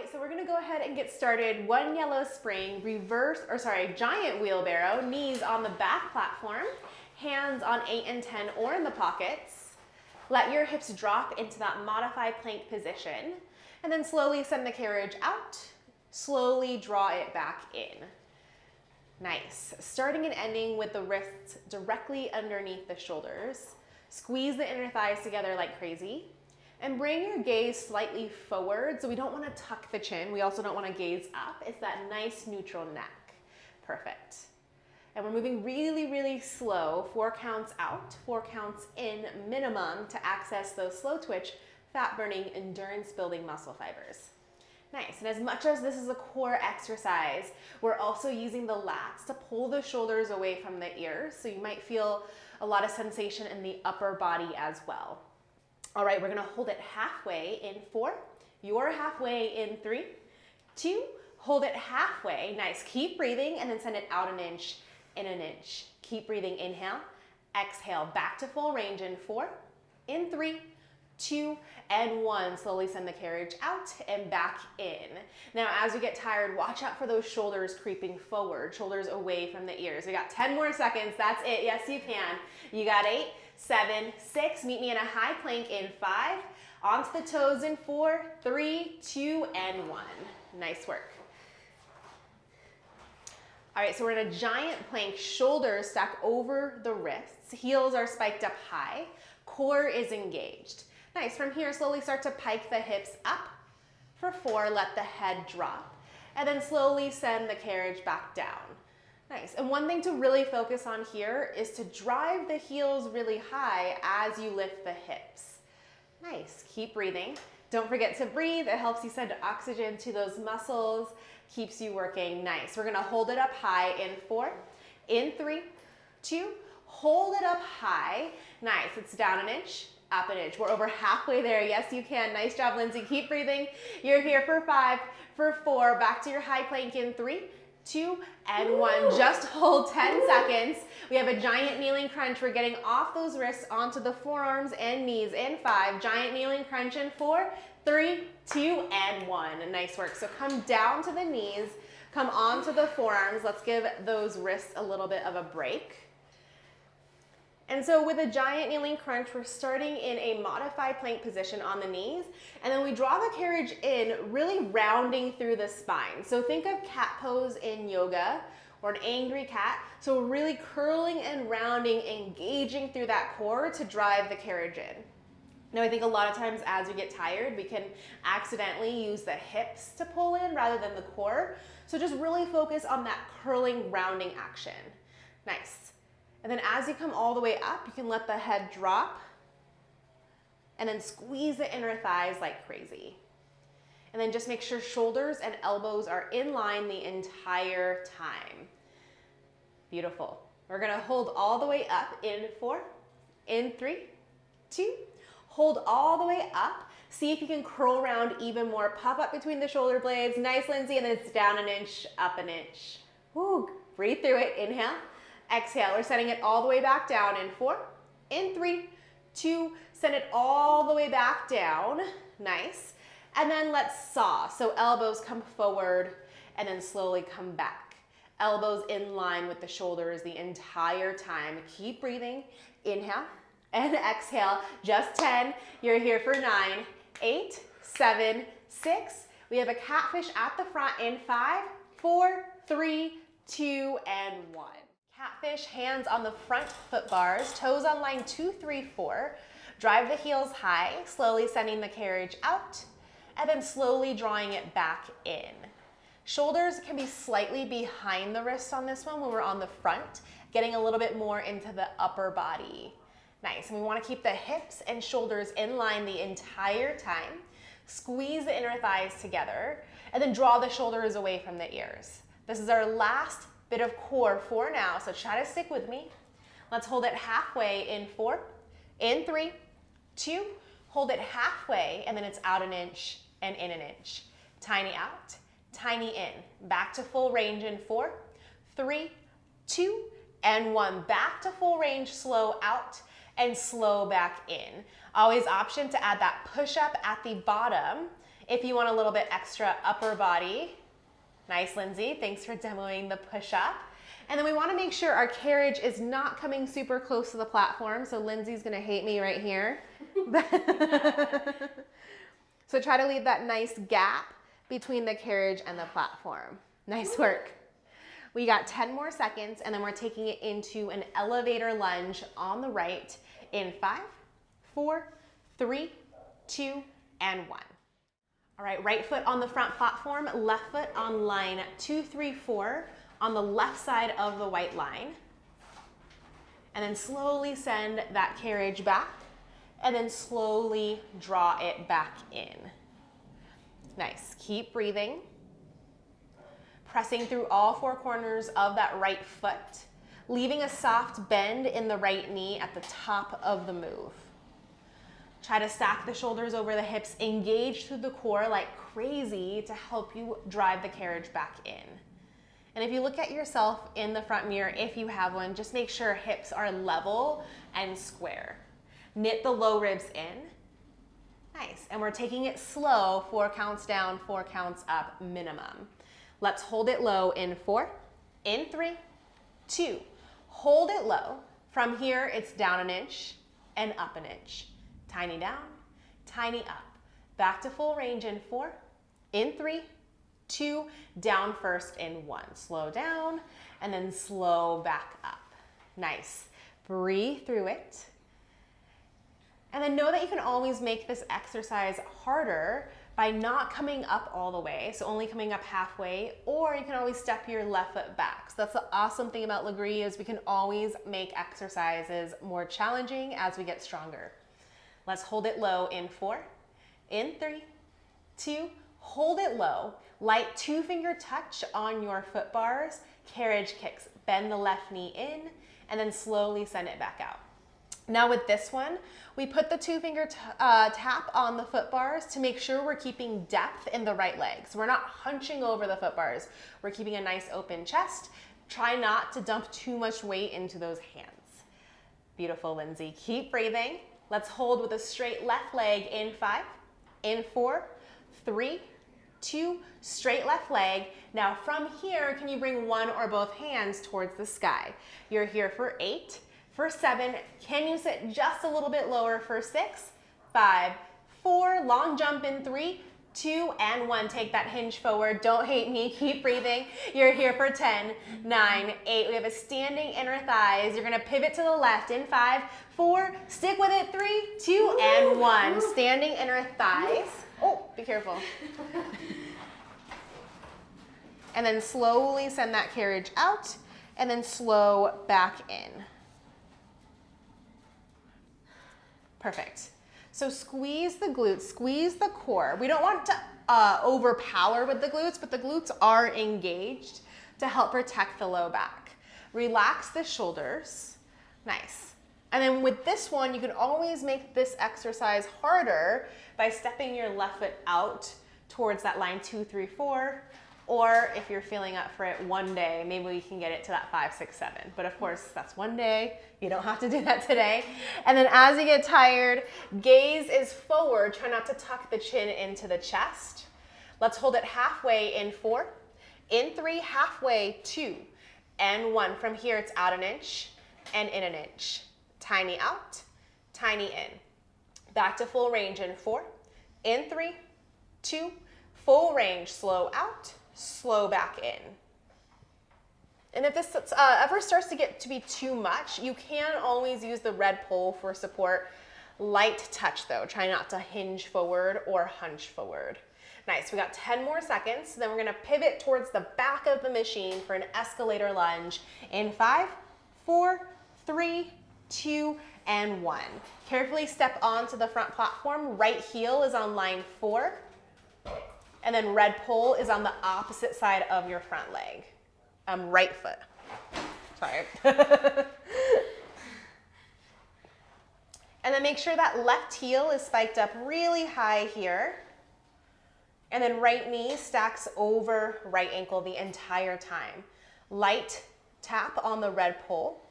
right, so we're gonna go ahead and get started. One yellow spring, giant wheelbarrow, knees on the back platform, hands on 8 and 10 or in the pockets. Let your hips drop into that modified plank position, and then slowly send the carriage out, slowly draw it back in. Nice. Starting and ending with the wrists directly underneath the shoulders. Squeeze the inner thighs together like crazy. And bring your gaze slightly forward. So we don't want to tuck the chin. We also don't want to gaze up. It's that nice neutral neck. Perfect. And we're moving really, really slow. 4 counts out, 4 counts in minimum to access those slow twitch, fat burning, endurance building muscle fibers. Nice. And as much as this is a core exercise, we're also using the lats to pull the shoulders away from the ears. So you might feel a lot of sensation in the upper body as well. All right, we're gonna hold it halfway in 4. You're halfway in 3, 2, hold it halfway. Nice, keep breathing and then send it out an inch, in an inch. Keep breathing, inhale, exhale, back to full range in 4, in 3, 2, and 1. Slowly send the carriage out and back in. Now, as you get tired, watch out for those shoulders creeping forward, shoulders away from the ears. We got 10 more seconds, that's it, yes you can. You got 8, 7, 6, meet me in a high plank in 5, onto the toes in 4, 3, 2, and 1. Nice work. All right, so we're in a giant plank, shoulders stack over the wrists, heels are spiked up high, core is engaged. Nice, from here, slowly start to pike the hips up. For 4, let the head drop, and then slowly send the carriage back down. Nice, and one thing to really focus on here is to drive the heels really high as you lift the hips. Nice, keep breathing. Don't forget to breathe, it helps you send oxygen to those muscles, keeps you working. Nice, we're gonna hold it up high in 4, in 3, 2, hold it up high. Nice, it's down an inch, up an inch. We're over halfway there, yes you can. Nice job, Lindsey, keep breathing. You're here for 5, for 4, back to your high plank in 3, 2, and 1. Just hold 10 seconds. We have a giant kneeling crunch. We're getting off those wrists onto the forearms and knees in 5. Giant kneeling crunch in 4, 3, 2, and 1. Nice work. So come down to the knees, come onto the forearms. Let's give those wrists a little bit of a break. And so with a giant kneeling crunch, we're starting in a modified plank position on the knees, and then we draw the carriage in, really rounding through the spine. So think of cat pose in yoga, or an angry cat. So we're really curling and rounding, engaging through that core to drive the carriage in. Now I think a lot of times as we get tired, we can accidentally use the hips to pull in rather than the core. So just really focus on that curling, rounding action. Nice. And then as you come all the way up, you can let the head drop and then squeeze the inner thighs like crazy. And then just make sure shoulders and elbows are in line the entire time. Beautiful. We're gonna hold all the way up in 4, in 3, 2, hold all the way up. See if you can curl around even more. Puff up between the shoulder blades. Nice, Lindsey, and then it's down an inch, up an inch. Woo, breathe through it, inhale. Exhale, we're sending it all the way back down in 4, in 3, 2, send it all the way back down. Nice. And then let's saw. So elbows come forward and then slowly come back. Elbows in line with the shoulders the entire time. Keep breathing. Inhale and exhale. Just 10. You're here for 9, 8, 7, 6. We have a catfish at the front in 5, 4, 3, 2, and 1. Catfish, hands on the front foot bars, toes on line 2, 3, 4. Drive the heels high, slowly sending the carriage out, and then slowly drawing it back in. Shoulders can be slightly behind the wrists on this one when we're on the front, getting a little bit more into the upper body. Nice, and we want to keep the hips and shoulders in line the entire time. Squeeze the inner thighs together, and then draw the shoulders away from the ears. This is our last bit of core for now, so try to stick with me. Let's hold it halfway in 4, in 3, 2, hold it halfway, and then it's out an inch and in an inch. Tiny out, tiny in. Back to full range in 4, 3, 2, and 1. Back to full range, slow out and slow back in. Always option to add that push up at the bottom If you want a little bit extra upper body, nice, Lindsey, thanks for demoing the push-up. And then we want to make sure our carriage is not coming super close to the platform, so Lindsey's going to hate me right here. So try to leave that nice gap between the carriage and the platform. Nice work. We got 10 more seconds, and then we're taking it into an elevator lunge on the right in 5, 4, 3, 2, and 1. All right, right foot on the front platform, left foot on line 2, 3, 4 on the left side of the white line. And then slowly send that carriage back, and then slowly draw it back in. Nice, keep breathing. Pressing through all 4 corners of that right foot, leaving a soft bend in the right knee at the top of the move. Try to stack the shoulders over the hips, engage through the core like crazy to help you drive the carriage back in. And if you look at yourself in the front mirror, if you have one, just make sure hips are level and square. Knit the low ribs in. Nice, and we're taking it slow, 4 counts down, 4 counts up minimum. Let's hold it low in 4, in 3, 2. Hold it low. From here, it's down an inch and up an inch. Tiny down, tiny up. Back to full range in 4, in 3, 2, down first in 1. Slow down and then slow back up. Nice. Breathe through it. And then know that you can always make this exercise harder by not coming up all the way, so only coming up halfway, or you can always step your left foot back. So that's the awesome thing about Lagree is we can always make exercises more challenging as we get stronger. Let's hold it low in 4, in 3, 2, hold it low. Light 2-finger touch on your foot bars, carriage kicks. Bend the left knee in, and then slowly send it back out. Now with this one, we put the 2-finger tap on the foot bars to make sure we're keeping depth in the right leg. So we're not hunching over the foot bars. We're keeping a nice open chest. Try not to dump too much weight into those hands. Beautiful, Lindsey. Keep breathing. Let's hold with a straight left leg in 5, in 4, 3, 2, straight left leg. Now from here, can you bring one or both hands towards the sky? You're here for 8, for 7. Can you sit just a little bit lower for 6, 5, 4, long jump in 3, 2, and 1. Take that hinge forward. Don't hate me. Keep breathing. You're here for 10, 9, 8. We have a standing inner thighs. You're going to pivot to the left in 5, 4, stick with it, 3, 2, and 1. Standing inner thighs. Oh, be careful. And then slowly send that carriage out, and then slow back in. Perfect. So squeeze the glutes, squeeze the core. We don't want to overpower with the glutes, but the glutes are engaged to help protect the low back. Relax the shoulders. Nice. And then with this one, you can always make this exercise harder by stepping your left foot out towards that line 2, 3, 4. Or if you're feeling up for it one day, maybe we can get it to that 5, 6, 7. But of course, that's one day. You don't have to do that today. And then as you get tired, gaze is forward. Try not to tuck the chin into the chest. Let's hold it halfway in 4, in 3, halfway, 2, and 1. From here, it's out an inch and in an inch. Tiny out, tiny in. Back to full range in 4, in 3, 2, full range, slow out, slow back in. And if this ever starts to get to be too much, you can always use the red pole for support. Light touch though, try not to hinge forward or hunch forward. Nice, we got 10 more seconds. Then we're gonna pivot towards the back of the machine for an escalator lunge in 5, 4, 3, 2, and 1. Carefully step onto the front platform. Right heel is on line 4. And then red pole is on the opposite side of your front leg. Right foot. Sorry. And then make sure that left heel is spiked up really high here. And then right knee stacks over right ankle the entire time. Light tap on the red pole.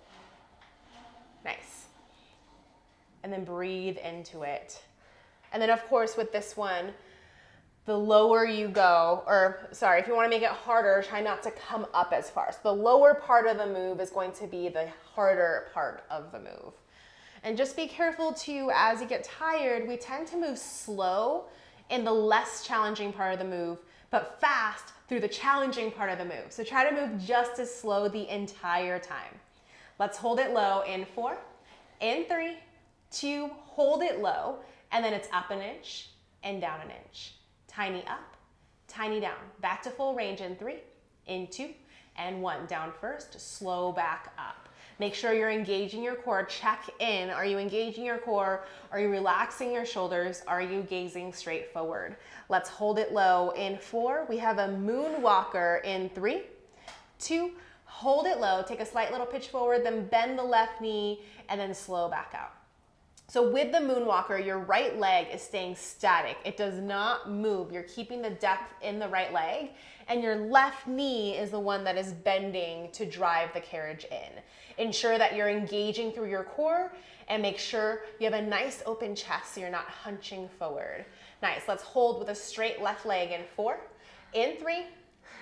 Nice. And then breathe into it. And then of course with this one, the lower you go, or sorry, if you want to make it harder, try not to come up as far. So the lower part of the move is going to be the harder part of the move. And just be careful too, as you get tired, we tend to move slow in the less challenging part of the move, but fast through the challenging part of the move. So try to move just as slow the entire time. Let's hold it low in 4, in 3, 2, hold it low, and then it's up an inch and down an inch. Tiny up, tiny down. Back to full range in 3, in 2, and 1. Down first, slow back up. Make sure you're engaging your core. Check in. Are you engaging your core? Are you relaxing your shoulders? Are you gazing straight forward? Let's hold it low in 4. We have a moonwalker in 3, 2, hold it low. Take a slight little pitch forward, then bend the left knee, and then slow back out. So with the moonwalker, your right leg is staying static. It does not move. You're keeping the depth in the right leg, and your left knee is the one that is bending to drive the carriage in. Ensure that you're engaging through your core, and make sure you have a nice open chest so you're not hunching forward. Nice. Let's hold with a straight left leg in 4, in 3,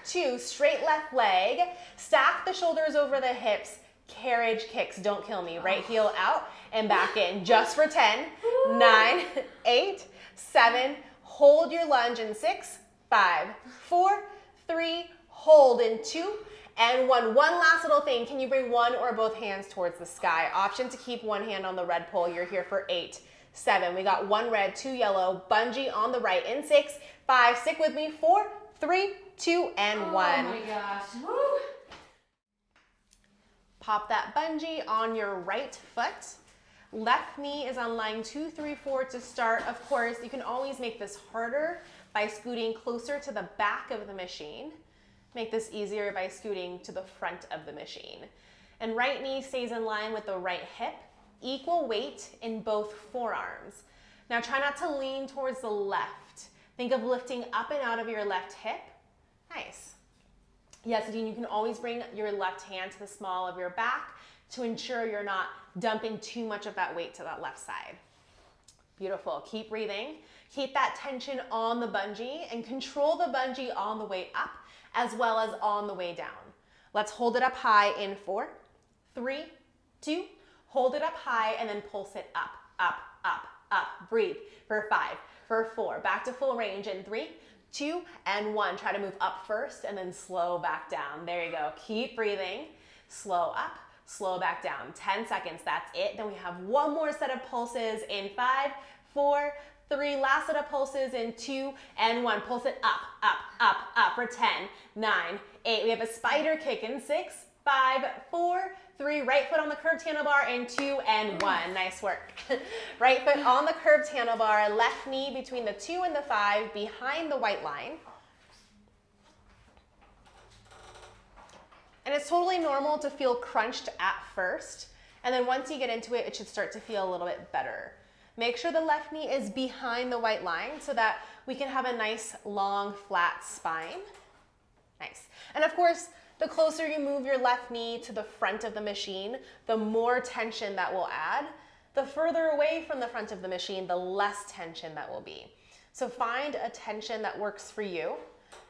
2, straight left leg. Stack the shoulders over the hips. Carriage kicks, don't kill me. Right heel out and back in, just for 10, 9, 8, 7, hold your lunge in 6, 5, 4, 3, hold in 2, and 1. One last little thing, can you bring one or both hands towards the sky? Option to keep one hand on the red pole. You're here for 8, 7, we got 1 red, 2 yellow, bungee on the right in 6, 5, stick with me, 4, 3, 2, and 1. Oh my gosh. Woo. Pop that bungee on your right foot. Left knee is on line 2, 3, 4 to start. Of course, you can always make this harder by scooting closer to the back of the machine. Make this easier by scooting to the front of the machine. And right knee stays in line with the right hip. Equal weight in both forearms. Now try not to lean towards the left. Think of lifting up and out of your left hip. Nice. Yes, Dean, you can always bring your left hand to the small of your back to ensure you're not dumping too much of that weight to that left side. Beautiful. Keep breathing. Keep that tension on the bungee and control the bungee on the way up as well as on the way down. Let's hold it up high in 4, 3, 2, hold it up high and then pulse it up, up, up, up. Breathe for 5, for 4. Back to full range in 3, 2, and 1. Try to move up first and then slow back down. There you go. Keep breathing. Slow up, slow back down. 10 seconds, that's it. Then we have one more set of pulses in 5, 4, 3. Last set of pulses in 2, and 1. Pulse it up, up, up, up for 10, 9, 8. We have a spider kick in 6, 5, 4, 3. Right foot on the curved handlebar in 2, and 1. Nice work. Right foot on the curved handlebar, left knee between the 2 and the 5 behind the white line. And it's totally normal to feel crunched at first. And then once you get into it, it should start to feel a little bit better. Make sure the left knee is behind the white line so that we can have a nice, long, flat spine. Nice. And of course, the closer you move your left knee to the front of the machine, the more tension that will add. The further away from the front of the machine, the less tension that will be. So find a tension that works for you.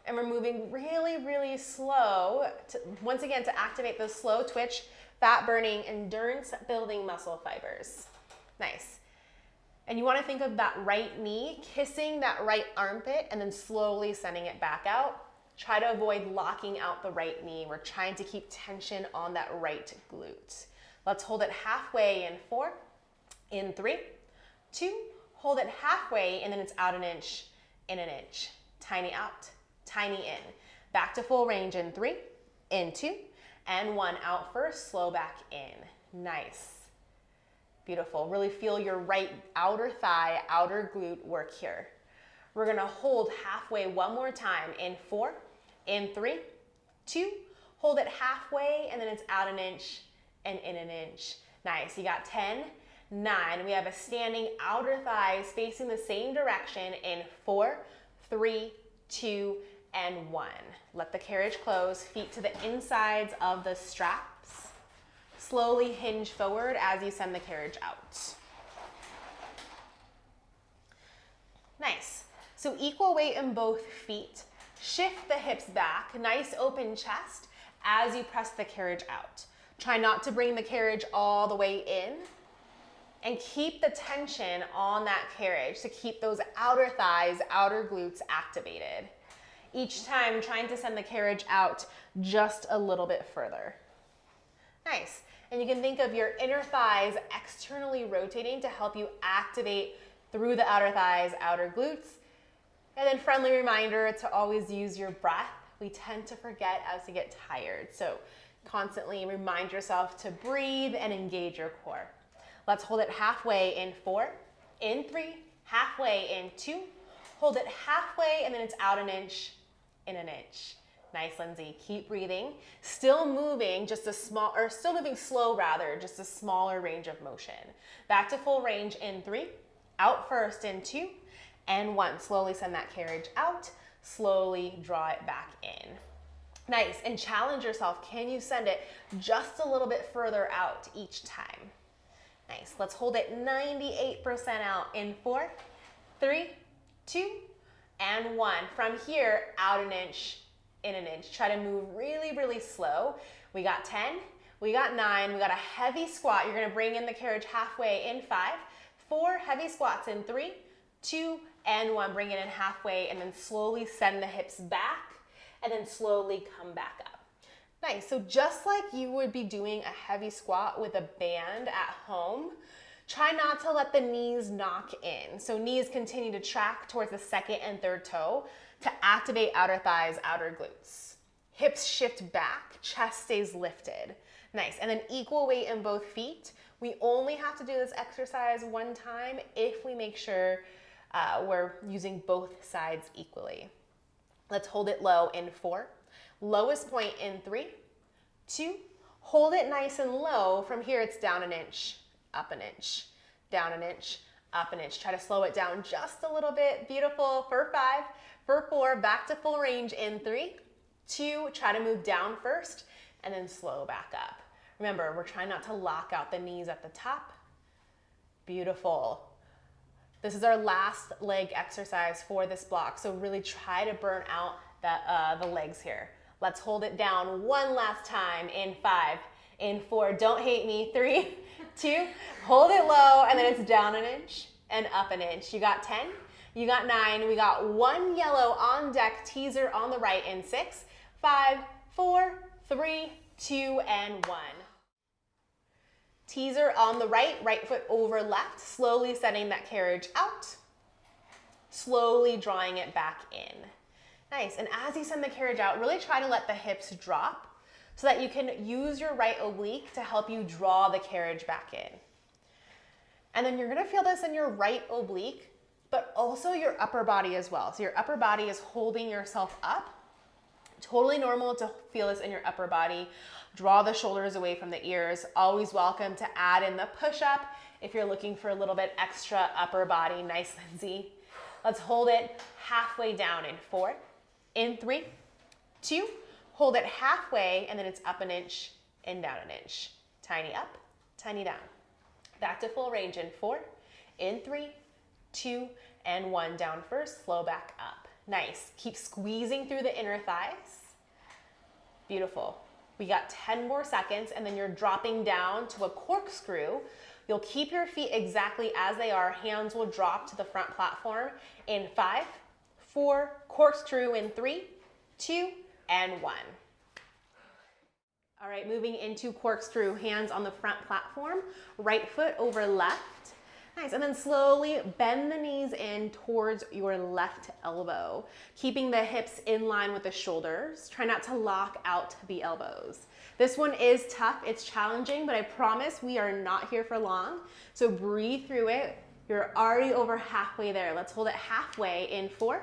And we're moving really, really slow, once again, to activate those slow twitch, fat burning, endurance building muscle fibers. Nice. And you want to think of that right knee kissing that right armpit and then slowly sending it back out. Try to avoid locking out the right knee. We're trying to keep tension on that right glute. Let's hold it halfway in 4, in 3, 2, hold it halfway, and then it's out an inch, in an inch. Tiny out, tiny in. Back to full range in 3, in 2, and 1. Out first, slow back in. Nice. Beautiful. Really feel your right outer thigh, outer glute work here. We're gonna hold halfway one more time in 4, in 3, 2, hold it halfway, and then it's out an inch and in an inch. Nice. You got 10, 9. We have a standing outer thighs facing the same direction in 4, 3, 2, and 1. Let the carriage close, feet to the insides of the straps. Slowly hinge forward as you send the carriage out. Nice. So equal weight in both feet. Shift the hips back, nice open chest as you press the carriage out. Try not to bring the carriage all the way in, and keep the tension on that carriage to keep those outer thighs, outer glutes activated. Each time trying to send the carriage out just a little bit further. Nice. And you can think of your inner thighs externally rotating to help you activate through the outer thighs, outer glutes. And then friendly reminder to always use your breath. We tend to forget as we get tired. So constantly remind yourself to breathe and engage your core. Let's hold it halfway in 4, in 3, halfway in 2. Hold it halfway and then it's out an inch, in an inch. Nice, Lindsey. Keep breathing. Still moving, still moving slow rather, just a smaller range of motion. Back to full range in 3, out first in 2, and 1. Slowly send that carriage out. Slowly draw it back in. Nice, and challenge yourself. Can you send it just a little bit further out each time? Nice, let's hold it 98% out in 4, 3, 2, and 1. From here, out an inch, in an inch. Try to move really, really slow. We got 10, we got 9, we got a heavy squat. You're gonna bring in the carriage halfway in 5, 4 heavy squats in 3, 2, and 1. Bring it in halfway and then slowly send the hips back and then slowly come back up. Nice, so just like you would be doing a heavy squat with a band at home, try not to let the knees knock in. So knees continue to track towards the second and third toe to activate outer thighs, outer glutes. Hips shift back, chest stays lifted. Nice, and then equal weight in both feet. We only have to do this exercise one time if we make sure we're using both sides equally. Let's hold it low in 4. Lowest point in 3, 2, hold it nice and low. From here, it's down an inch, up an inch, down an inch, up an inch. Try to slow it down just a little bit. Beautiful. For 5, for 4, back to full range in 3, 2, try to move down first, and then slow back up. Remember, we're trying not to lock out the knees at the top. Beautiful. This is our last leg exercise for this block, so really try to burn out the legs here. Let's hold it down one last time in 5, in 4, don't hate me, 3, 2, hold it low, and then it's down an inch and up an inch. You got 10, you got 9, we got 1 yellow on deck, teaser on the right in 6, 5, 4, 3, 2, and 1. Teaser on the right, right foot over left, slowly sending that carriage out, slowly drawing it back in. Nice, and as you send the carriage out, really try to let the hips drop so that you can use your right oblique to help you draw the carriage back in. And then you're gonna feel this in your right oblique, but also your upper body as well. So your upper body is holding yourself up. Totally normal to feel this in your upper body. Draw the shoulders away from the ears. Always welcome to add in the push-up if you're looking for a little bit extra upper body. Nice, Lindsey. Let's hold it halfway down in 4, in 3, 2, hold it halfway, and then it's up an inch and down an inch. Tiny up, tiny down. Back to full range in 4, in 3, 2, and 1. Down first, slow back up. Nice. Keep squeezing through the inner thighs. Beautiful. We got 10 more seconds, and then you're dropping down to a corkscrew. You'll keep your feet exactly as they are. Hands will drop to the front platform in 5, 4, corkscrew in 3, 2, and 1. All right, moving into corkscrew, hands on the front platform, right foot over left. Nice, and then slowly bend the knees in towards your left elbow, keeping the hips in line with the shoulders. Try not to lock out the elbows. This one is tough, it's challenging, but I promise we are not here for long. So breathe through it. You're already over halfway there. Let's hold it halfway in 4,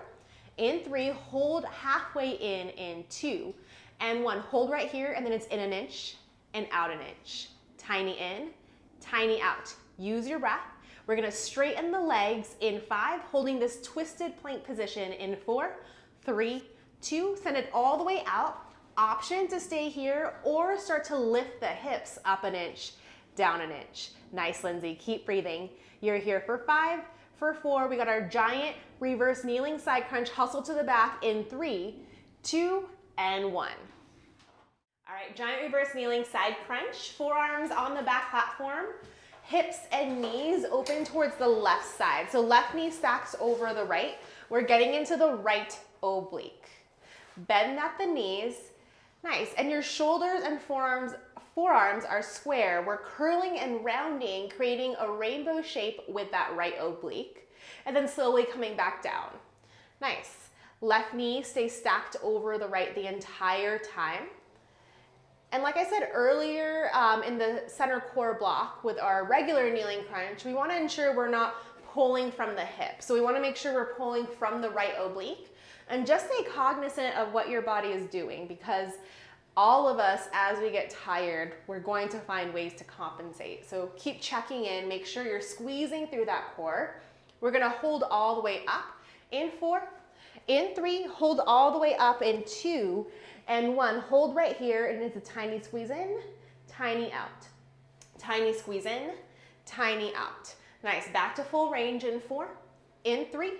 in 3, hold halfway in 2, and 1. Hold right here, and then it's in an inch and out an inch. Tiny in, tiny out. Use your breath. We're gonna straighten the legs in 5, holding this twisted plank position in 4, 3, 2, send it all the way out. Option to stay here or start to lift the hips up an inch, down an inch. Nice, Lindsey, keep breathing. You're here for 5, For 4, we got our giant reverse kneeling side crunch, hustle to the back in 3, 2, and 1. All right, giant reverse kneeling side crunch, forearms on the back platform, hips and knees open towards the left side. So left knee stacks over the right. We're getting into the right oblique. Bend at the knees. Nice. And your shoulders and forearms are square. We're curling and rounding, creating a rainbow shape with that right oblique. And then slowly coming back down. Nice. Left knee stays stacked over the right the entire time. And like I said earlier in the center core block with our regular kneeling crunch, we want to ensure we're not pulling from the hip. So we want to make sure we're pulling from the right oblique, and just stay cognizant of what your body is doing, because all of us, as we get tired, we're going to find ways to compensate. So keep checking in, make sure you're squeezing through that core. We're going to hold all the way up in 4, in 3, hold all the way up in 2, and 1, hold right here, and it's a tiny squeeze in, tiny out. Tiny squeeze in, tiny out. Nice, back to full range in 4, in 3,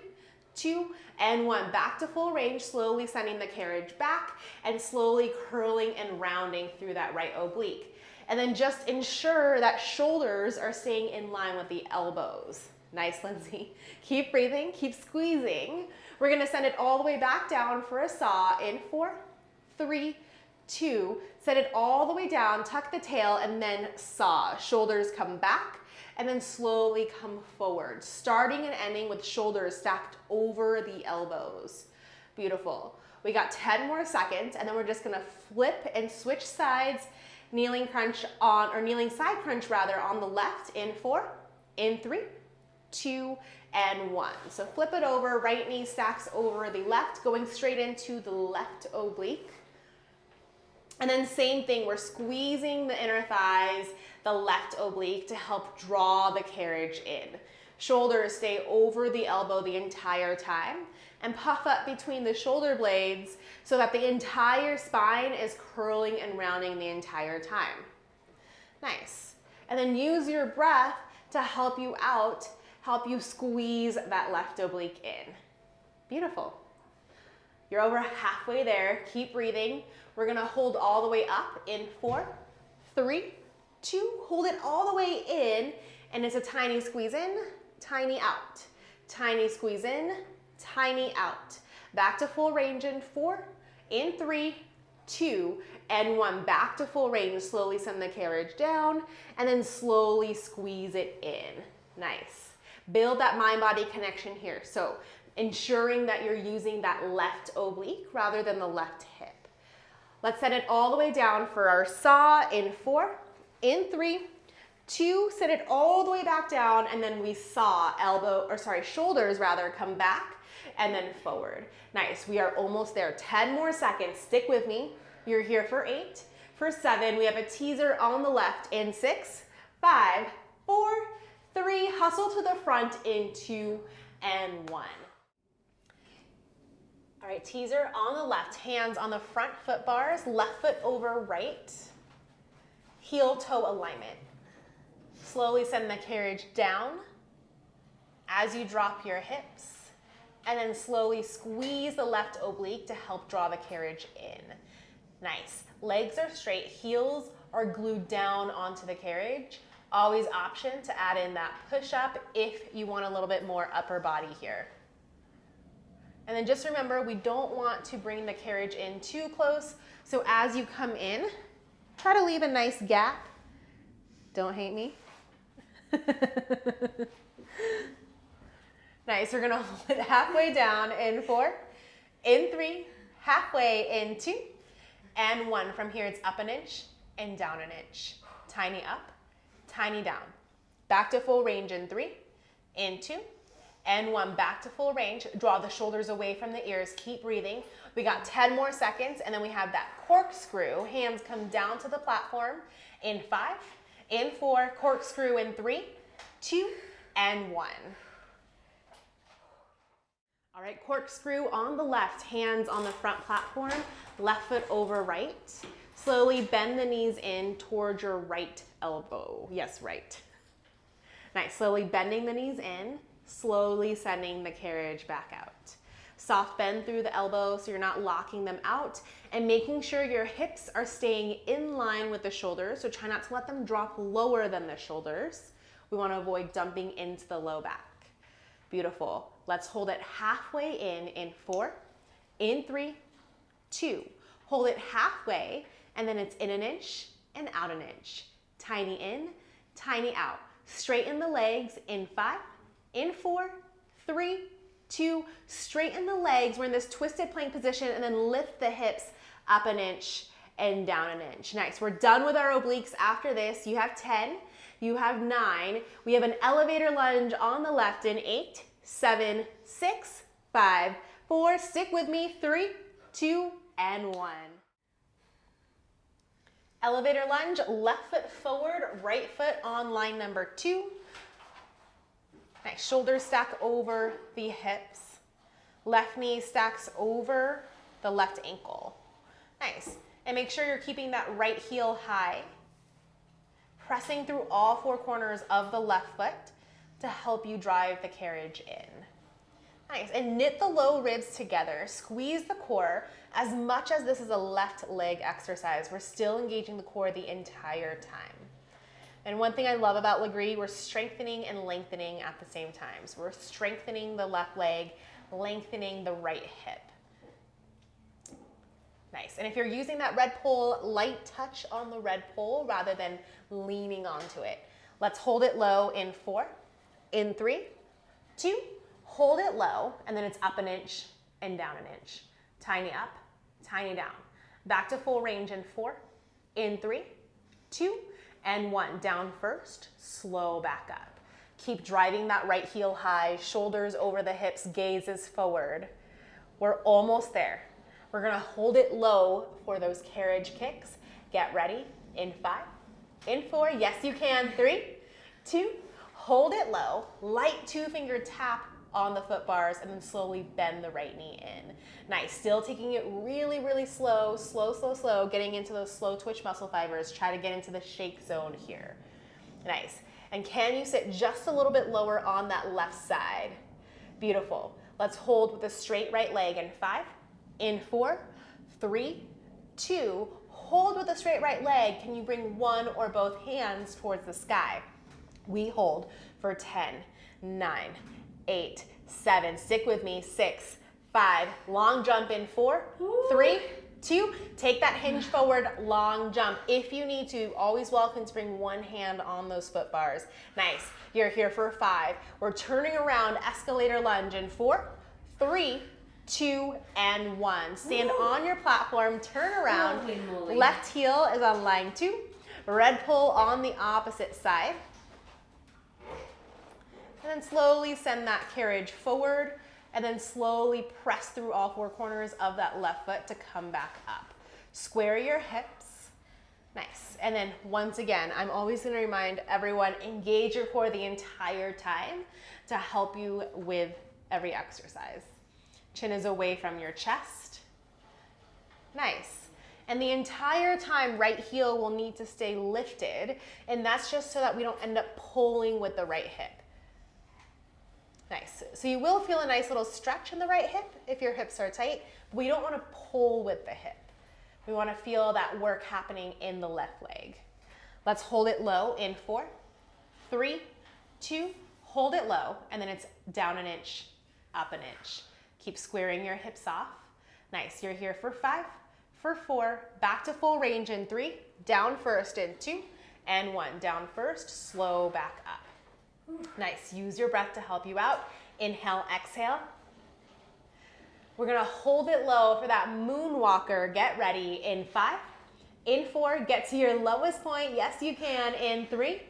2, and 1. Back to full range, slowly sending the carriage back and slowly curling and rounding through that right oblique. And then just ensure that shoulders are staying in line with the elbows. Nice, Lindsey. Keep breathing, keep squeezing. We're gonna send it all the way back down for a saw in 4, 3, 2, set it all the way down, tuck the tail, and then saw. Shoulders come back, and then slowly come forward, starting and ending with shoulders stacked over the elbows. Beautiful. We got 10 more seconds, and then we're just gonna flip and switch sides, kneeling crunch on, or kneeling side crunch rather, on the left in 4, in 3, 2, and 1. So flip it over, right knee stacks over the left, going straight into the left oblique. And then same thing, we're squeezing the inner thighs, the left oblique, to help draw the carriage in. Shoulders stay over the elbow the entire time, and puff up between the shoulder blades so that the entire spine is curling and rounding the entire time. Nice. And then use your breath to help you out, help you squeeze that left oblique in. Beautiful. You're over halfway there. Keep breathing. We're gonna hold all the way up in 4, 3, 2, hold it all the way in, and it's a tiny squeeze in, tiny out. Tiny squeeze in, tiny out. Back to full range in 4, in 3, 2, and 1. Back to full range. Slowly send the carriage down, and then slowly squeeze it in. Nice. Build that mind-body connection here. So ensuring that you're using that left oblique rather than the left hip. Let's set it all the way down for our saw in 4, in 3, 2, set it all the way back down, and then we saw shoulders rather, come back and then forward. Nice, we are almost there. 10 more seconds, stick with me. You're here for 8, for 7, we have a teaser on the left in 6, 5, 4, 3, hustle to the front in 2 and 1. All right, teaser on the left, hands on the front foot bars, left foot over right, heel toe alignment. Slowly send the carriage down as you drop your hips, and then slowly squeeze the left oblique to help draw the carriage in. Nice. Legs are straight, heels are glued down onto the carriage. Always option to add in that push-up if you want a little bit more upper body here. And then just remember, we don't want to bring the carriage in too close. So as you come in, try to leave a nice gap. Don't hate me. Nice, we're gonna hold it halfway down in 4, in 3, halfway in 2, and 1. From here, it's up an inch and down an inch. Tiny up, tiny down. Back to full range in 3, in 2, and 1. Back to full range. Draw the shoulders away from the ears. Keep breathing. We got 10 more seconds, and then we have that corkscrew. Hands come down to the platform in 5, in 4, corkscrew in 3, 2, and 1. All right, corkscrew on the left, hands on the front platform, left foot over right. Slowly bend the knees in towards your right elbow. Yes, right. Nice, slowly bending the knees in slowly sending the carriage back out. Soft bend through the elbow so you're not locking them out, and making sure your hips are staying in line with the shoulders, so try not to let them drop lower than the shoulders. We want to avoid dumping into the low back. Beautiful. Let's hold it halfway in 4, in 3, 2. Hold it halfway, and then it's in an inch and out an inch. Tiny in, tiny out. Straighten the legs in 5, in 4, 3, 2, straighten the legs. We're in this twisted plank position, and then lift the hips up an inch and down an inch. Nice. We're done with our obliques after this. You have 10, you have 9. We have an elevator lunge on the left in 8, 7, 6, 5, 4. Stick with me. 3, 2, and 1. Elevator lunge, left foot forward, right foot on line number 2. Nice, shoulders stack over the hips. Left knee stacks over the left ankle. Nice, and make sure you're keeping that right heel high. Pressing through all 4 corners of the left foot to help you drive the carriage in. Nice, and knit the low ribs together. Squeeze the core. As much as this is a left leg exercise, we're still engaging the core the entire time. And one thing I love about Lagree, we're strengthening and lengthening at the same time. So we're strengthening the left leg, lengthening the right hip. Nice. And if you're using that red pole, light touch on the red pole rather than leaning onto it. Let's hold it low in 4, in 3, 2, hold it low, and then it's up an inch and down an inch. Tiny up, tiny down. Back to full range in 4, in 3, 2, and 1. Down first, slow back up. Keep driving that right heel high, shoulders over the hips, gazes forward. We're almost there. We're gonna hold it low for those carriage kicks. Get ready in 5, in 4, yes you can, 3, 2, hold it low, light 2-finger tap on the foot bars, and then slowly bend the right knee in. Nice, still taking it really, really slow, slow, getting into those slow twitch muscle fibers. Try to get into the shake zone here. Nice, and can you sit just a little bit lower on that left side? Beautiful. Let's hold with a straight right leg in 5, in 4, 3, 2, hold with a straight right leg. Can you bring one or both hands towards the sky? We hold for 10, 9, 8, 7, stick with me, 6, 5, long jump in 4, 3, 2, take that hinge forward, long jump. If you need to, always welcome to bring one hand on those foot bars. Nice, you're here for 5. We're turning around, escalator lunge in 4, 3, 2, and 1. Stand on your platform, turn around, left heel is on line 2, red pole on the opposite side. And then slowly send that carriage forward, and then slowly press through all 4 corners of that left foot to come back up. Square your hips. Nice. And then once again, I'm always going to remind everyone, engage your core the entire time to help you with every exercise. Chin is away from your chest. Nice. And the entire time, right heel will need to stay lifted, and that's just so that we don't end up pulling with the right hip. Nice. So you will feel a nice little stretch in the right hip if your hips are tight, but we don't want to pull with the hip. We want to feel that work happening in the left leg. Let's hold it low in 4, 3, 2, hold it low, and then it's down an inch, up an inch. Keep squaring your hips off. Nice. You're here for 5, for 4, back to full range in 3, down first in 2, and 1. Down first, slow back up. Nice, use your breath to help you out. Inhale, exhale. We're gonna hold it low for that moonwalker. Get ready in 5, in 4, get to your lowest point. Yes, you can. In 3,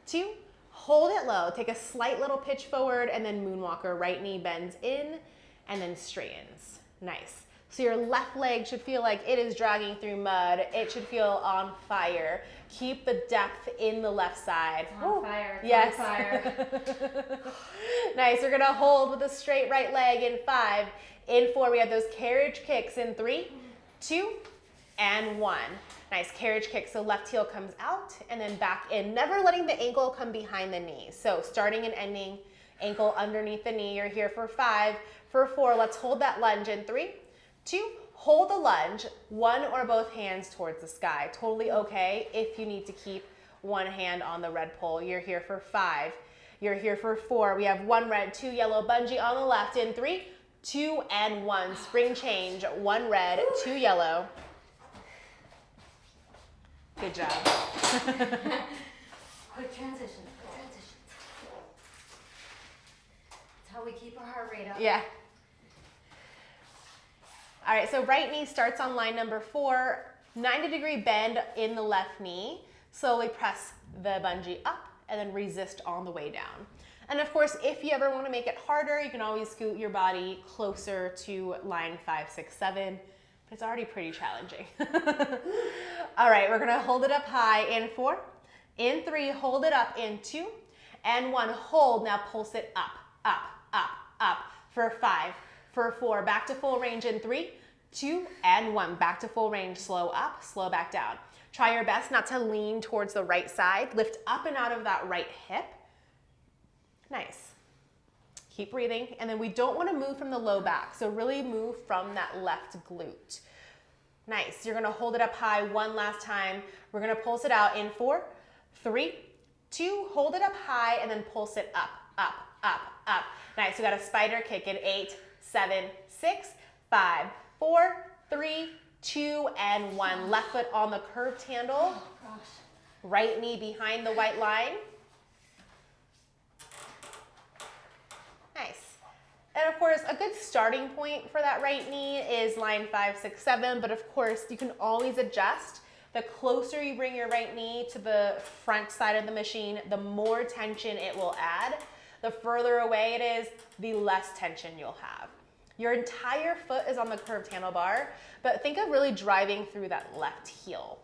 2, hold it low. Take a slight little pitch forward, and then moonwalker. Right knee bends in and then straightens. Nice. So your left leg should feel like it is dragging through mud. It should feel on fire. Keep the depth in the left side. On fire. Yes. On fire. Nice. We're gonna hold with a straight right leg in 5. In 4, we have those carriage kicks in 3, 2, and 1. Nice carriage kick. So left heel comes out and then back in. Never letting the ankle come behind the knee. So starting and ending Ankle underneath the knee. You're here for 5. For 4, let's hold that lunge in 3, 2, hold the lunge, one or both hands towards the sky. Totally okay if you need to keep one hand on the red pole. You're here for 5. You're here for 4. We have 1 red, 2 yellow, bungee on the left in 3, 2, and 1. Spring change, 1 red, 2 yellow. Good job. Quick transition. That's how we keep our heart rate up. Yeah. All right, so right knee starts on line number 4, 90-degree bend in the left knee. Slowly press the bungee up and then resist on the way down. And of course, if you ever want to make it harder, you can always scoot your body closer to line 5, 6, 7, but it's already pretty challenging. All right, we're gonna hold it up high in 4, in 3, hold it up in 2, and 1, hold. Now pulse it up, up, up, up for 5, for 4, back to full range in 3, 2, and 1, back to full range, slow up, slow back down. Try your best not to lean towards the right side. Lift up and out of that right hip. Nice. Keep breathing. And then we don't want to move from the low back. So really move from that left glute. Nice. You're going to hold it up high one last time. We're going to pulse it out in 4, 3, 2. Hold it up high and then pulse it up, up, up, up. Nice. We got a spider kick in 8, 7, 6, 5, 4, 3, 2, and 1. Left foot on the curved handle. Oh, gosh. Right knee behind the white line. Nice. And of course, a good starting point for that right knee is line 5, 6, 7, but of course, you can always adjust. The closer you bring your right knee to the front side of the machine, the more tension it will add. The further away it is, the less tension you'll have. Your entire foot is on the curved handlebar, but think of really driving through that left heel.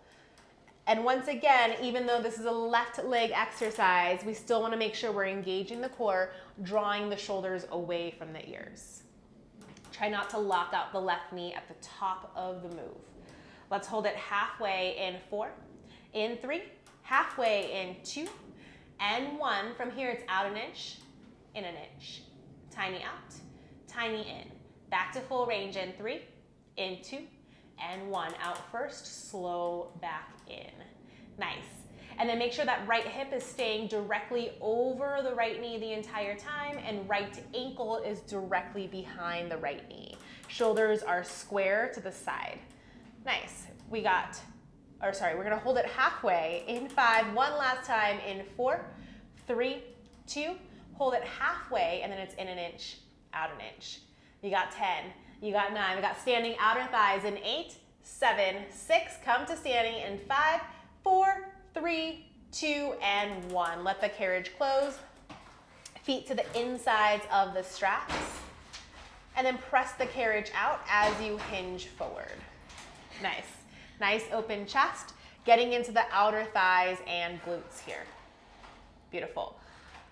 And once again, even though this is a left leg exercise, we still want to make sure we're engaging the core, drawing the shoulders away from the ears. Try not to lock out the left knee at the top of the move. Let's hold it halfway in 4, in 3, halfway in 2, and 1. From here, it's out an inch, in an inch. Tiny out, tiny in. Back to full range in 3, in 2, and 1. Out first, slow back in. Nice. And then make sure that right hip is staying directly over the right knee the entire time, and right ankle is directly behind the right knee. Shoulders are square to the side. Nice. We're gonna hold it halfway in 5, one last time in 4, 3, 2, hold it halfway, and then it's in an inch, out an inch. You got 10, you got 9, we got standing outer thighs in 8, 7, 6, come to standing in 5, 4, 3, 2, and 1. Let the carriage close, feet to the insides of the straps, and then press the carriage out as you hinge forward. Nice. Nice open chest, getting into the outer thighs and glutes here. Beautiful.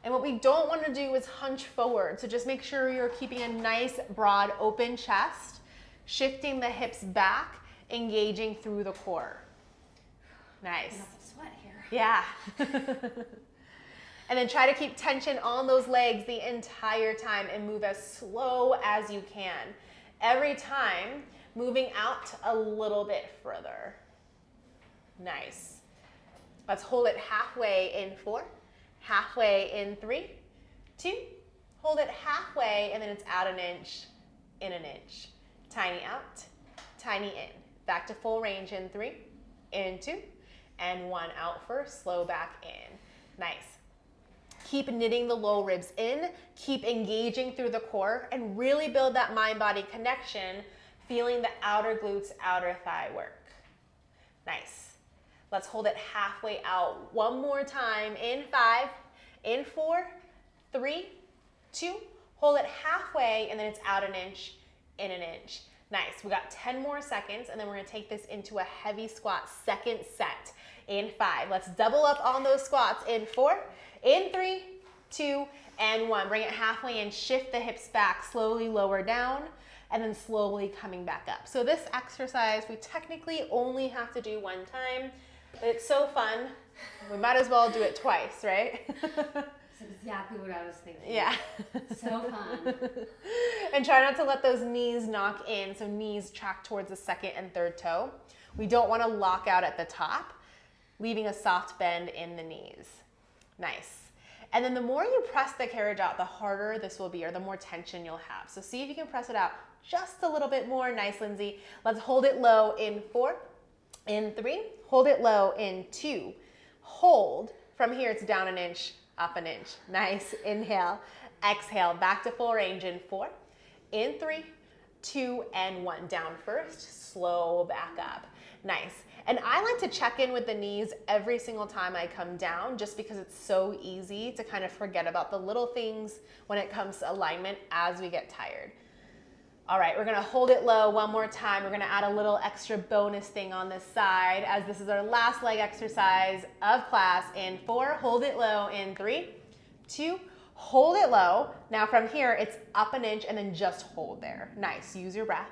And what we don't want to do is hunch forward. So just make sure you're keeping a nice, broad, open chest, shifting the hips back, engaging through the core. Nice. Enough of sweat here. Yeah. And then try to keep tension on those legs the entire time and move as slow as you can. Every time, moving out a little bit further. Nice. Let's hold it halfway in 4, halfway in 3, 2, hold it halfway, and then it's out an inch, in an inch. Tiny out, tiny in. Back to full range in 3, in 2, and 1. Out first, slow back in. Nice. Keep knitting the low ribs in, keep engaging through the core, and really build that mind-body connection, feeling the outer glutes, outer thigh work. Nice. Let's hold it halfway out. One more time. In 5, in 4, 3, 2. Hold it halfway, and then it's out an inch, in an inch. Nice. We got 10 more seconds, and then we're going to take this into a heavy squat second set. In 5. Let's double up on those squats. In 4, in 3, 2, and 1. Bring it halfway and shift the hips back. Slowly lower down, and then slowly coming back up. So this exercise, we technically only have to do one time. But it's so fun, we might as well do it twice, right? It's an exactly what I was thinking. Yeah. So fun. And try not to let those knees knock in, so knees track towards the second and third toe. We don't want to lock out at the top, leaving a soft bend in the knees. Nice. And then the more you press the carriage out, the harder this will be, or the more tension you'll have. So see if you can press it out just a little bit more. Nice, Lindsey. Let's hold it low in 4, in 3, hold it low in 2, hold. From here, it's down an inch, up an inch. Nice. Inhale, exhale, back to full range in 4, in 3, 2, and 1. Down first, slow back up. Nice. And I like to check in with the knees every single time I come down, just because it's so easy to kind of forget about the little things when it comes to alignment as we get tired. All right, we're gonna hold it low one more time. We're gonna add a little extra bonus thing on this side, as this is our last leg exercise of class. In 4, hold it low. In 3, 2, hold it low. Now from here, it's up an inch and then just hold there. Nice, use your breath.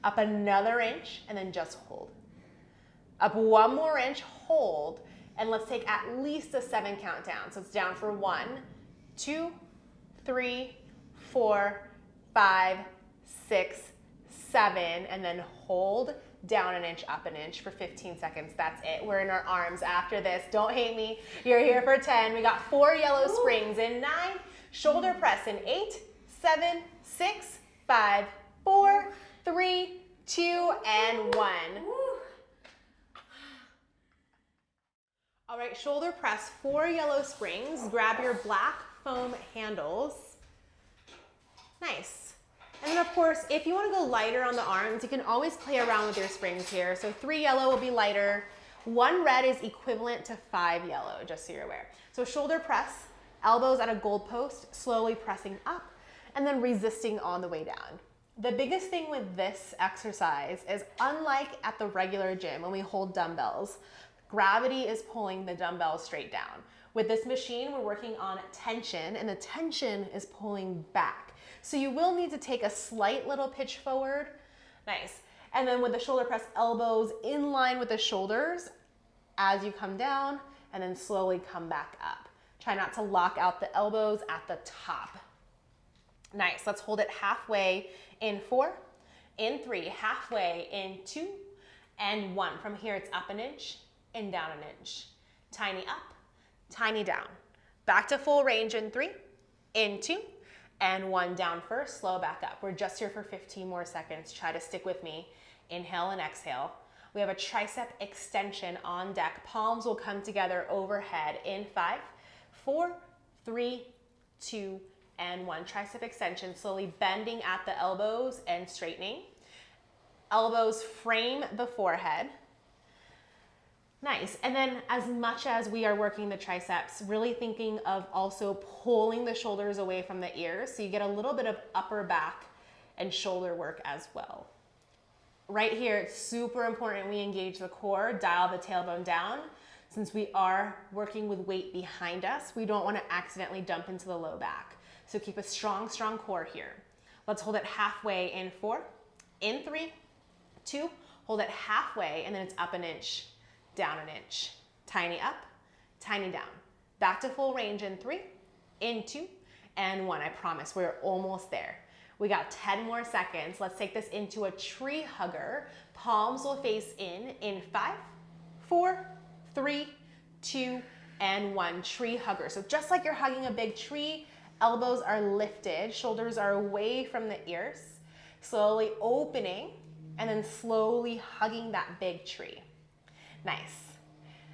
Up another inch and then just hold. Up one more inch, hold, and let's take at least a 7 count down. So it's down for 1, 2, 3, 4, 5, 6, 7, and then hold, down an inch, up an inch for 15 seconds. That's it. We're in our arms after this. Don't hate me. You're here for 10. We got 4 yellow springs in 9, shoulder press in 8, 7, 6, 5, 4, 3, 2, and 1. All right, shoulder press, 4 yellow springs. Grab your black foam handles. Nice. And then of course, if you want to go lighter on the arms, you can always play around with your springs here. So 3 yellow will be lighter. 1 red is equivalent to 5 yellow, just so you're aware. So shoulder press, elbows at a goal post, slowly pressing up, and then resisting on the way down. The biggest thing with this exercise is, unlike at the regular gym when we hold dumbbells, gravity is pulling the dumbbells straight down. With this machine, we're working on tension, and the tension is pulling back. So you will need to take a slight little pitch forward. Nice. And then with the shoulder press, elbows in line with the shoulders as you come down, and then slowly come back up. Try not to lock out the elbows at the top. Nice. Let's hold it halfway in 4, in 3, halfway in 2, and 1. From here, it's up an inch and down an inch. Tiny up, tiny down. Back to full range in 3, in 2, and 1. Down first, slow back up. We're just here for 15 more seconds. Try to stick with me. Inhale and exhale. We have a tricep extension on deck. Palms will come together overhead in 5, 4, 3, 2, and 1. Tricep extension, slowly bending at the elbows and straightening. Elbows frame the forehead. Nice. And then as much as we are working the triceps, really thinking of also pulling the shoulders away from the ears, so you get a little bit of upper back and shoulder work as well. Right here, it's super important we engage the core, dial the tailbone down. Since we are working with weight behind us, we don't want to accidentally dump into the low back. So keep a strong, strong core here. Let's hold it halfway in 4, in 3, 2, hold it halfway, and then it's up an inch, down an inch. Tiny up, tiny down. Back to full range in 3, in 2, and 1. I promise we're almost there. We got 10 more seconds. Let's take this into a tree hugger. Palms will face in 5, 4, 3, 2, and 1. Tree hugger. So just like you're hugging a big tree, elbows are lifted, shoulders are away from the ears, slowly opening, and then slowly hugging that big tree. Nice.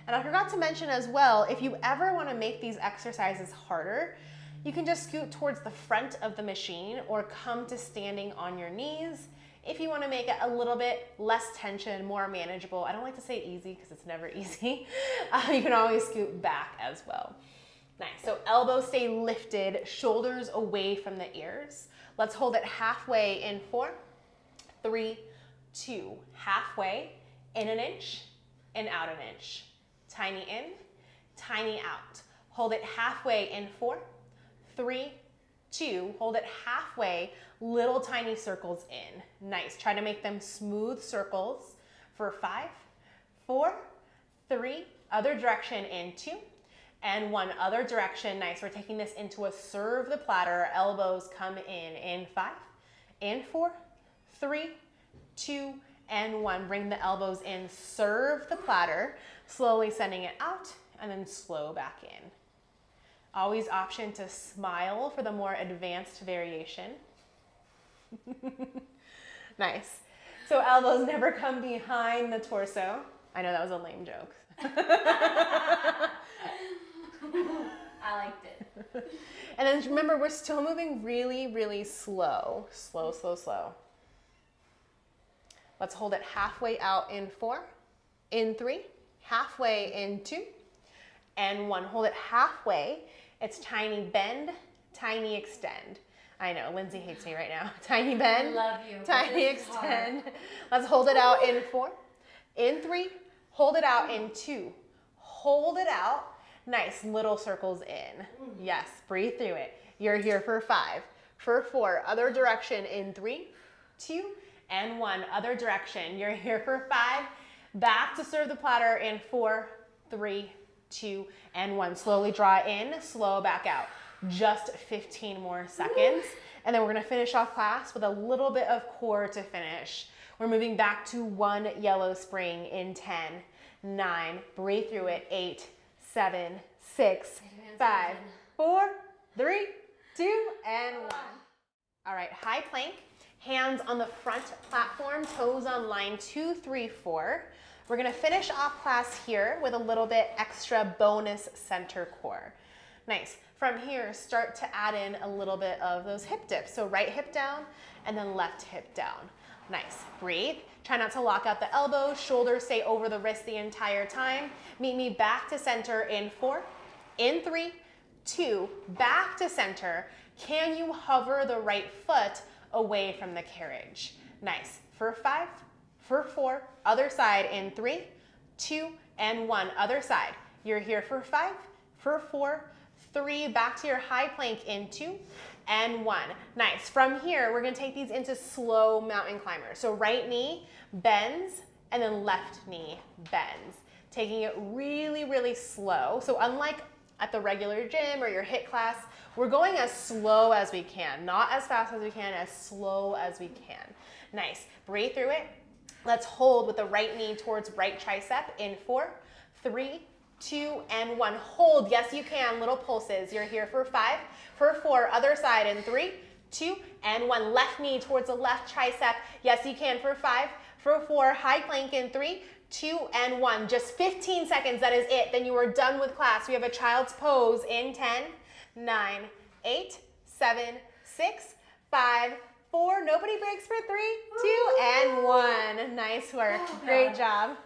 And I forgot to mention as well, if you ever want to make these exercises harder, you can just scoot towards the front of the machine or come to standing on your knees. If you want to make it a little bit less tension, more manageable, I don't like to say easy because it's never easy, you can always scoot back as well. Nice. So elbows stay lifted, shoulders away from the ears. Let's hold it halfway in 4, 3, 2, halfway, in an inch, and out an inch. Tiny in, tiny out. Hold it halfway in 4, 3, 2, hold it halfway, little tiny circles in. Nice. Try to make them smooth circles for 5, 4, 3, other direction in 2, and 1. Other direction. Nice. We're taking this into a serve the platter. Elbows come in 5, in 4, 3, 2, and 1. Bring the elbows in, serve the platter, slowly sending it out, and then slow back in. Always option to smile for the more advanced variation. Nice. So elbows never come behind the torso. I know that was a lame joke. I liked it. And then remember, we're still moving really, really slow. Slow, slow, slow. Let's hold it halfway out in 4, in 3, halfway in 2, and 1. Hold it halfway. It's tiny bend, tiny extend. I know, Lindsey hates me right now. Tiny bend, I love you, tiny extend. Let's hold it out in 4, in 3, hold it out in 2, hold it out. Nice, little circles in. Yes, breathe through it. You're here for 5, for 4, other direction in 3, 2, and 1. Other direction. You're here for 5. Back to serve the platter in 4, 3, 2, and 1. Slowly draw in, slow back out. Just 15 more seconds. And then we're gonna finish off class with a little bit of core to finish. We're moving back to 1 yellow spring in 10, 9, breathe through it, 8, 7, 6, 5, 4, 3, 2, and 1. All right, high plank. Hands on the front platform, toes on line 2, 3, 4. We're gonna finish off class here with a little bit extra bonus center core. Nice. From here, start to add in a little bit of those hip dips. So right hip down and then left hip down. Nice. Breathe. Try not to lock out the elbows. Shoulders stay over the wrist the entire time. Meet me back to center in 4, in 3, 2, back to center. Can you hover the right foot away from the carriage? Nice. For 5, for 4, other side in 3, 2, and 1. Other side. You're here for 5, for 4, 3, back to your high plank in 2, and 1. Nice. From here, we're gonna take these into slow mountain climbers. So right knee bends, and then left knee bends. Taking it really, really slow. So unlike at the regular gym or your HIIT class, we're going as slow as we can, not as fast as we can, as slow as we can. Nice. Breathe through it. Let's hold with the right knee towards right tricep in 4, 3, 2, and 1. Hold. Yes, you can. Little pulses. You're here for 5, for 4, other side in 3, 2, and 1. Left knee towards the left tricep. Yes, you can for 5, for 4, high plank in 3, 2, and 1. Just 15 seconds. That is it. Then you are done with class. We have a child's pose in 10, 9, 8, 7, 6, 5, 4. Nobody breaks for 3, 2, and 1. Nice work. Great job.